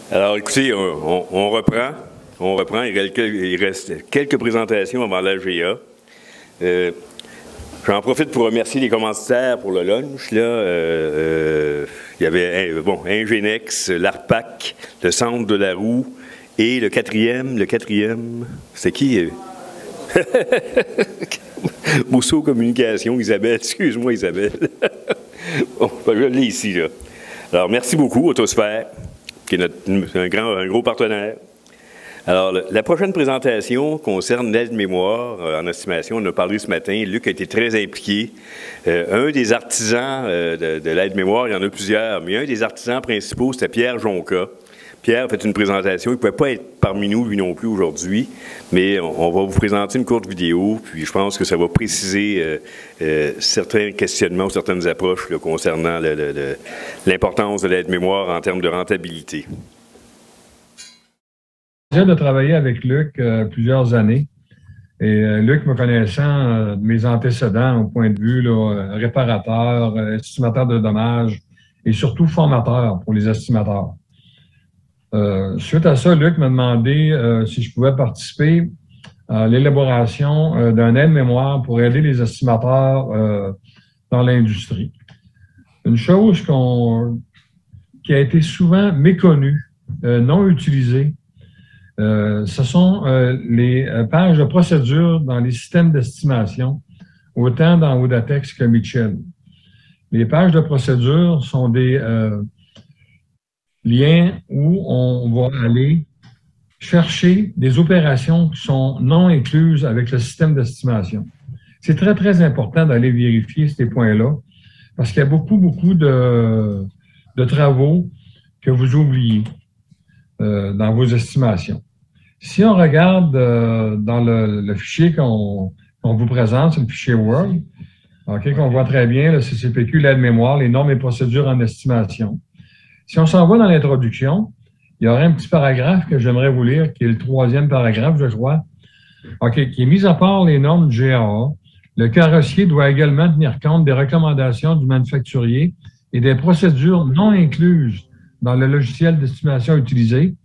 Alors, écoutez, on reprend. On reprend. Il reste quelques présentations avant l'AGA. J'en profite pour remercier les commanditaires pour le lunch. Là, il y avait Ingenex, l'ARPAC, le Centre de la Roue et le quatrième, c'est qui? Mousseau Communication, Isabelle. Excuse-moi, Isabelle. Bon, je l'ai ici, là. Alors, merci beaucoup, Autosphère, qui est un gros partenaire. Alors, la prochaine présentation concerne l'aide-mémoire en estimation. On en a parlé ce matin. Luc a été très impliqué. Un des artisans de l'aide-mémoire, il y en a plusieurs, mais un des artisans principaux, c'était Pierre Jonca. Pierre a fait une présentation. Il ne pouvait pas être parmi nous, lui non plus, aujourd'hui, mais on va vous présenter une courte vidéo, puis je pense que ça va préciser certains questionnements ou certaines approches là, concernant l'importance de l'aide-mémoire en termes de rentabilité. J'ai de travailler avec Luc plusieurs années. Et Luc, me connaissant de mes antécédents au point de vue là, réparateur, estimateur de dommages et surtout formateur pour les estimateurs. Suite à ça, Luc m'a demandé si je pouvais participer à l'élaboration d'un aide-mémoire pour aider les estimateurs dans l'industrie. Une chose qui a été souvent méconnue, non utilisée, ce sont les pages de procédure dans les systèmes d'estimation, autant dans Audatex que Mitchell. Les pages de procédure sont des liens où on va aller chercher des opérations qui sont non incluses avec le système d'estimation. C'est très, très important d'aller vérifier ces points-là parce qu'il y a beaucoup de travaux que vous oubliez dans vos estimations. Si on regarde dans le fichier qu'on vous présente, c'est le fichier Word, qu'on voit très bien, le CCPQ, l'aide-mémoire, les normes et procédures en estimation. Si on s'en va dans l'introduction, il y aurait un petit paragraphe que j'aimerais vous lire, qui est le 3e paragraphe, je crois, qui est mis à part les normes du GAA. Le carrossier doit également tenir compte des recommandations du manufacturier et des procédures non incluses dans le logiciel d'estimation utilisé,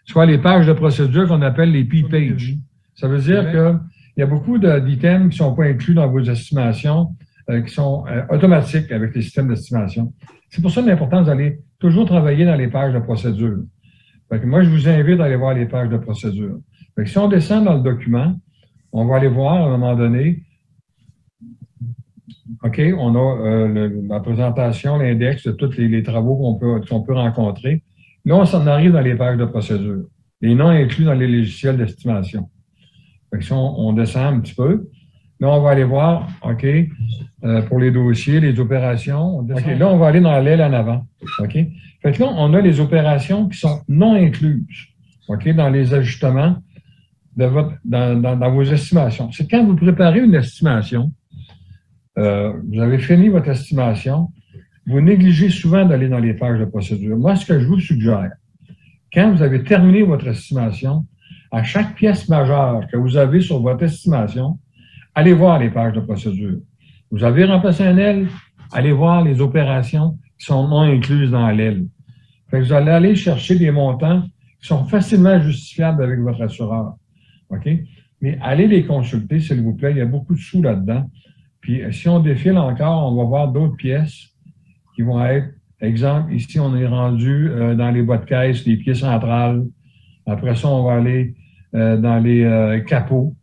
soit les pages de procédure qu'on appelle les P-pages. Ça veut dire qu'il y a beaucoup d'items qui ne sont pas inclus dans vos estimations, qui sont automatiques avec les systèmes d'estimation. C'est pour ça l'importance d'aller toujours travailler dans les pages de procédure. Fait que moi, je vous invite à aller voir les pages de procédure. Fait que si on descend dans le document, on va aller voir à un moment donné, on a la présentation, l'index de tous les travaux qu'on peut rencontrer. Là, on s'en arrive dans les pages de procédure. Les non inclus dans les logiciels d'estimation. Fait que si on descend un petit peu, là, on va aller voir, pour les dossiers, les opérations. Là, on va aller dans l'aile en avant. Fait que là, on a les opérations qui sont non incluses, dans les ajustements dans vos estimations. C'est quand vous préparez une estimation, vous avez fini votre estimation, vous négligez souvent d'aller dans les pages de procédure. Moi, ce que je vous suggère, quand vous avez terminé votre estimation, à chaque pièce majeure que vous avez sur votre estimation, allez voir les pages de procédure. Vous avez remplacé un L, allez voir les opérations qui sont non incluses dans l'L. Fait que vous allez aller chercher des montants qui sont facilement justifiables avec votre assureur. Mais allez les consulter, s'il vous plaît. Il y a beaucoup de sous là-dedans. Puis, si on défile encore, on va voir d'autres pièces qui vont être, exemple, ici, on est rendu dans les bas de caisse, les pieds centrales. Après ça, on va aller dans les capots.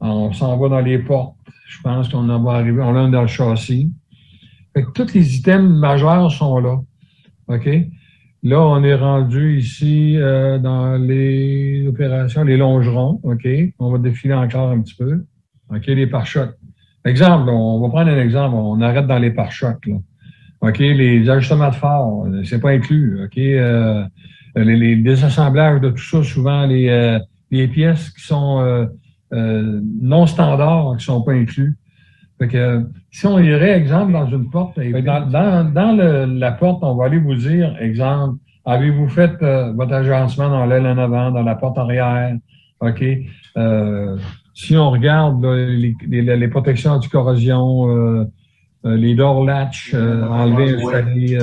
On s'en va dans les portes. Je pense qu'on en va arriver. On l'a dans le châssis. Fait que tous les items majeurs sont là. Là, on est rendu ici dans les opérations, les longerons. On va défiler encore un petit peu. Les pare-chocs. Exemple, on va prendre un exemple. On arrête dans les pare-chocs. Les ajustements de phare, c'est pas inclus. Les désassemblages de tout ça, souvent les pièces qui sont non standards, qui sont pas inclus. Fait que si on irait, exemple, dans une porte, dans la porte, on va aller vous dire, exemple, avez-vous fait votre agencement dans l'aile en avant, dans la porte arrière? Si on regarde là, les protections anti-corrosion, les door latch, enlever, installer,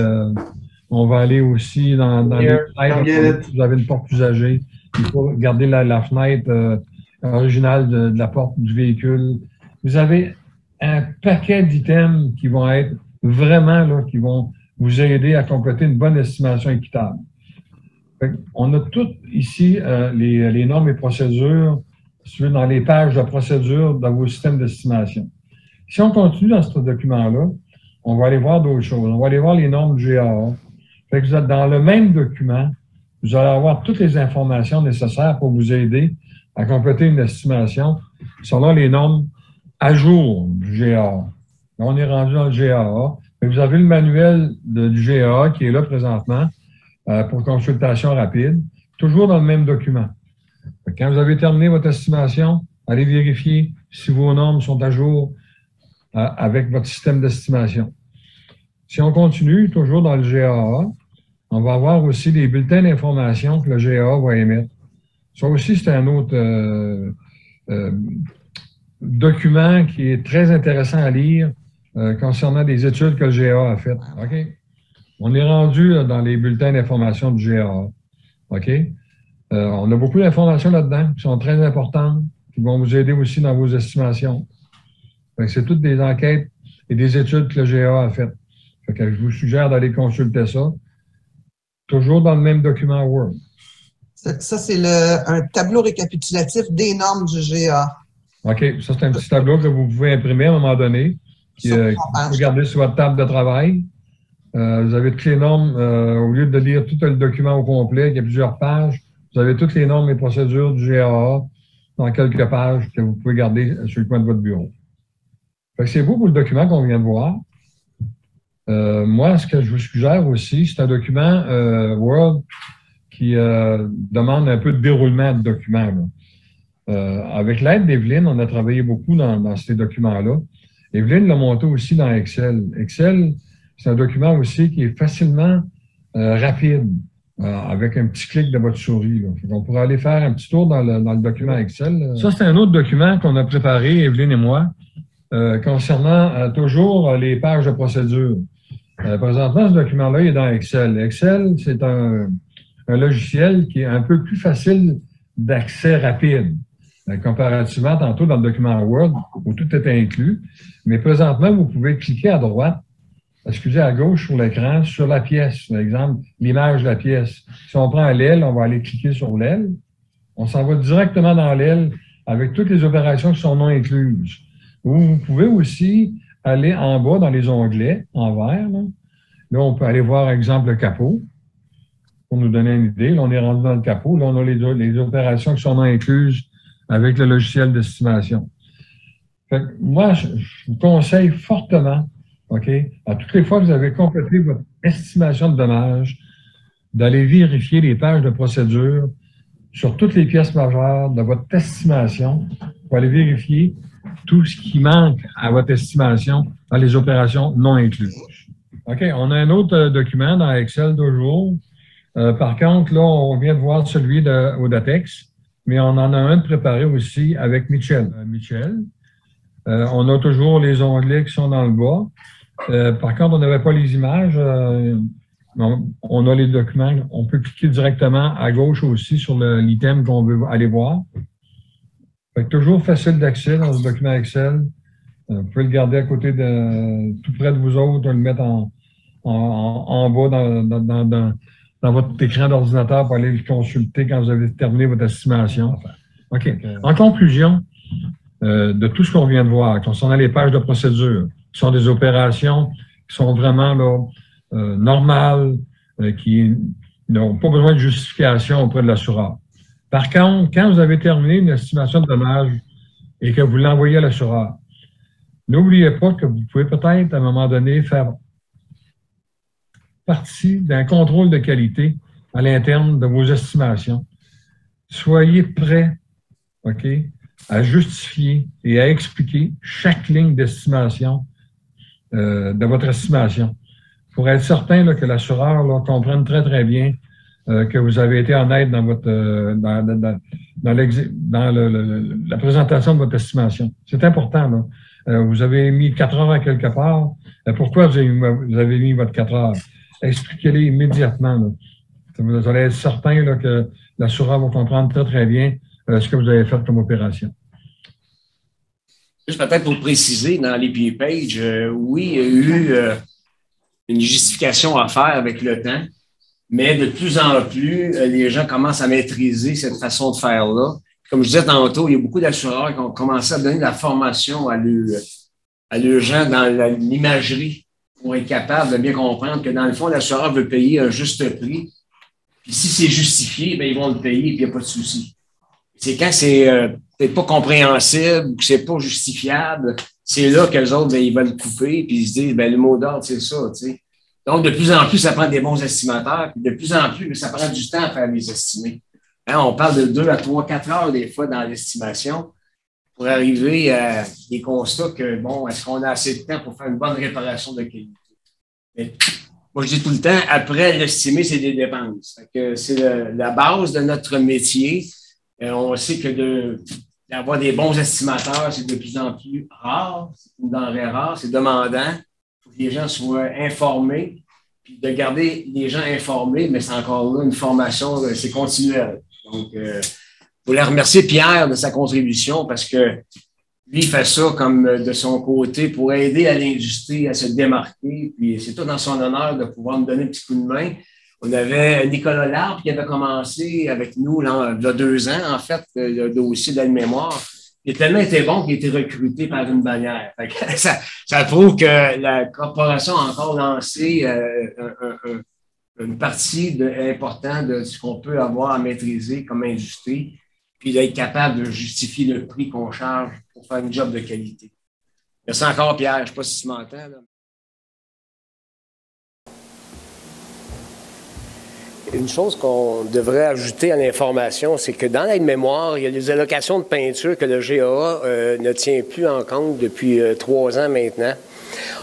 On va aller aussi dans les fenêtres. Vous avez une porte usagée. Il faut garder la fenêtre originale de la porte du véhicule. Vous avez un paquet d'items qui vont être vraiment là, qui vont vous aider à compléter une bonne estimation équitable. On a toutes ici les normes et procédures dans les pages de procédure dans vos systèmes d'estimation. Si on continue dans ce document-là, on va aller voir d'autres choses. On va aller voir les normes du GAA. Fait que vous êtes dans le même document, vous allez avoir toutes les informations nécessaires pour vous aider à compléter une estimation selon les normes à jour du GAA. Là, on est rendu dans le GAA. Vous avez le manuel du GAA qui est là présentement pour consultation rapide, toujours dans le même document. Quand vous avez terminé votre estimation, allez vérifier si vos normes sont à jour avec votre système d'estimation. Si on continue, toujours dans le GAA, on va avoir aussi les bulletins d'information que le GAA va émettre. Ça aussi, c'est un autre document qui est très intéressant à lire concernant des études que le GAA a faites. OK? On est rendu dans les bulletins d'information du GAA. OK? On a beaucoup d'informations là-dedans qui sont très importantes, qui vont vous aider aussi dans vos estimations. C'est toutes des enquêtes et des études que le GAA a faites. Fait que je vous suggère d'aller consulter ça. Toujours dans le même document Word. Ça, c'est un tableau récapitulatif des normes du GAA. OK. Ça, c'est un petit tableau que vous pouvez imprimer à un moment donné, qui vous pouvez garder sur votre table de travail. Vous avez toutes les normes, au lieu de lire tout le document au complet, il y a plusieurs pages, vous avez toutes les normes et procédures du GAA dans quelques pages que vous pouvez garder sur le coin de votre bureau. C'est beau pour le document qu'on vient de voir. Moi, ce que je vous suggère aussi, c'est un document Word qui demande un peu de déroulement de document. Avec l'aide d'Evelyne, on a travaillé beaucoup dans ces documents-là. Evelyne l'a monté aussi dans Excel. Excel, c'est un document aussi qui est facilement rapide, avec un petit clic de votre souris. On pourrait aller faire un petit tour dans le document Excel. Ça, c'est un autre document qu'on a préparé, Evelyne et moi, concernant toujours les pages de procédure. Présentement, ce document-là est dans Excel. Excel, c'est un logiciel qui est un peu plus facile d'accès rapide, comparativement tantôt dans le document Word, où tout est inclus. Mais présentement, vous pouvez cliquer à droite, excusez, à gauche sur l'écran, sur la pièce. Par exemple, l'image de la pièce. Si on prend l'aile, on va aller cliquer sur l'aile. On s'en va directement dans l'aile avec toutes les opérations qui sont non incluses. Vous pouvez aussi aller en bas dans les onglets, en vert. Là, on peut aller voir, exemple, le capot, pour nous donner une idée. Là, on est rendu dans le capot. Là, on a les opérations qui sont non incluses avec le logiciel d'estimation. Moi, je vous conseille fortement, OK, à toutes les fois que vous avez complété votre estimation de dommages, d'aller vérifier les pages de procédure sur toutes les pièces majeures de votre estimation pour aller vérifier tout ce qui manque à votre estimation dans les opérations non incluses. OK, on a un autre document dans Excel toujours. Par contre, là, on vient de voir celui de Audatex, mais on en a un préparé aussi avec Michel. On a toujours les onglets qui sont dans le bas. Par contre, on n'avait pas les images. On a les documents. On peut cliquer directement à gauche aussi sur l'item qu'on veut aller voir. Fait que toujours facile d'accès dans ce document Excel. Vous pouvez le garder à côté tout près de vous autres, le mettre en bas dans votre écran d'ordinateur pour aller le consulter quand vous avez terminé votre estimation. OK. En conclusion de tout ce qu'on vient de voir, concernant les pages de procédure, qui sont des opérations qui sont vraiment là, normales, qui n'ont pas besoin de justification auprès de l'assureur. Par contre, quand vous avez terminé une estimation de dommages et que vous l'envoyez à l'assureur, n'oubliez pas que vous pouvez peut-être, à un moment donné, faire partie d'un contrôle de qualité à l'interne de vos estimations. Soyez prêts, OK, à justifier et à expliquer chaque ligne d'estimation de votre estimation pour être certain là, que l'assureur comprenne très, très bien que vous avez été honnête dans votre la présentation de votre estimation. C'est important. Là. Vous avez mis 4 heures à quelque part. Pourquoi vous avez mis votre 4 heures? expliquez-les immédiatement. Là. Vous allez être certain là, que l'assureur va comprendre très, très bien ce que vous avez fait comme opération. Juste peut-être pour préciser, dans les pages, oui, il y a eu une justification à faire avec le temps, mais de plus en plus, les gens commencent à maîtriser cette façon de faire-là. Comme je disais tantôt, il y a beaucoup d'assureurs qui ont commencé à donner de la formation à leurs gens dans l'imagerie pour être capable de bien comprendre que dans le fond, l'assureur veut payer un juste prix. Puis si c'est justifié, bien, ils vont le payer et il n'y a pas de souci. C'est quand c'est peut-être pas compréhensible ou que c'est pas justifiable, c'est là que les autres, bien, ils veulent couper puis ils se disent, bien, le mot d'ordre, c'est ça, tu sais. Donc, de plus en plus, ça prend des bons estimateurs, puis de plus en plus, ça prend du temps à faire les estimer. Hein, on parle de 2 à 3, 4 heures des fois dans l'estimation pour arriver à des constats que, bon, est-ce qu'on a assez de temps pour faire une bonne réparation de qualité? Mais, moi, je dis tout le temps, après, l'estimer, c'est des dépenses. Fait que c'est la base de notre métier. On sait que d'avoir des bons estimateurs, c'est de plus en plus rare. C'est une denrée rare, c'est demandant. Il faut que les gens soient informés. Puis de garder les gens informés, mais c'est encore là une formation, c'est continuel. Donc, je voulais remercier Pierre de sa contribution parce que lui, il fait ça comme de son côté pour aider à l'industrie à se démarquer. Puis c'est tout dans son honneur de pouvoir nous donner un petit coup de main. On avait Nicolas Larbre qui avait commencé avec nous là, il y a 2 ans, en fait, le dossier de l'aide-mémoire. Il a tellement été bon qu'il a été recruté par une bannière. Fait que ça prouve que la corporation a encore lancé une partie importante de ce qu'on peut avoir à maîtriser comme industrie, puis d'être capable de justifier le prix qu'on charge pour faire un job de qualité. Merci encore, Pierre. Je ne sais pas si tu m'entends. Là. Une chose qu'on devrait ajouter à l'information, c'est que dans l'aide-mémoire, il y a les allocations de peinture que le GAA ne tient plus en compte depuis 3 ans maintenant.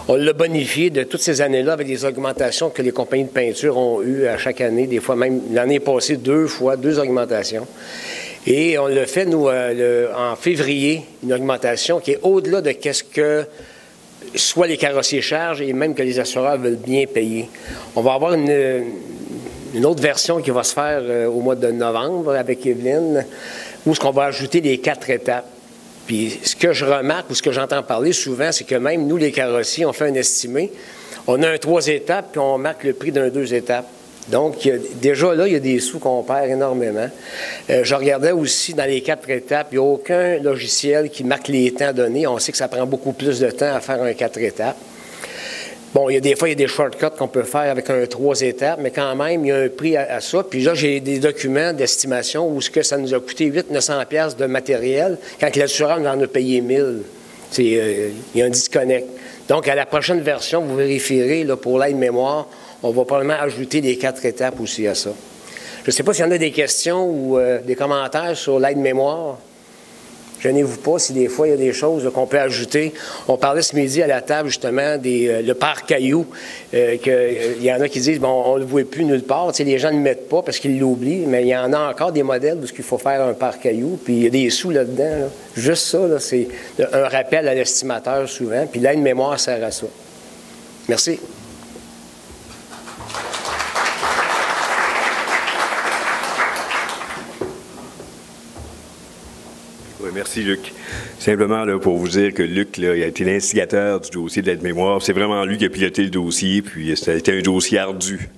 On l'a bonifié de toutes ces années-là avec des augmentations que les compagnies de peinture ont eues à chaque année, des fois même l'année passée 2 augmentations. Et on l'a fait, nous, en février, une augmentation qui est au-delà de ce que soit les carrossiers chargent et même que les assureurs veulent bien payer. On va avoir une autre version qui va se faire au mois de novembre avec Evelyne, où ce qu'on va ajouter les 4 étapes. Puis ce que je remarque ou ce que j'entends parler souvent, c'est que même nous, les carrossiers, on fait un estimé. On a un 3 étapes, puis on marque le prix d'un 2 étapes. Donc, déjà là, il y a des sous qu'on perd énormément. Je regardais aussi dans les 4 étapes, il n'y a aucun logiciel qui marque les temps donnés. On sait que ça prend beaucoup plus de temps à faire un 4 étapes. Bon, il y a des shortcuts qu'on peut faire avec un 3 étapes, mais quand même, il y a un prix à ça. Puis là, j'ai des documents d'estimation où ce que ça nous a coûté 800-900$ de matériel, quand l'assureur nous en a payé 1000. Il y a un disconnect. Donc, à la prochaine version, vous vérifierez, là, pour l'aide-mémoire, on va probablement ajouter les 4 étapes aussi à ça. Je ne sais pas s'il y en a des questions ou des commentaires sur l'aide-mémoire. Gênez-vous pas si des fois il y a des choses qu'on peut ajouter. On parlait ce midi à la table justement le pare-caillou, qu'il y en a qui disent bon, on ne le voit plus nulle part. Tu sais, les gens ne le mettent pas parce qu'ils l'oublient, mais il y en a encore des modèles où il faut faire un pare-caillou, puis il y a des sous là-dedans. Là. Juste ça, là, c'est un rappel à l'estimateur souvent, puis l'aide-mémoire sert à ça. Merci. Oui, merci, Luc. Simplement là, pour vous dire que Luc là, il a été l'instigateur du dossier de l'aide-mémoire. C'est vraiment lui qui a piloté le dossier, puis ça a été un dossier ardu.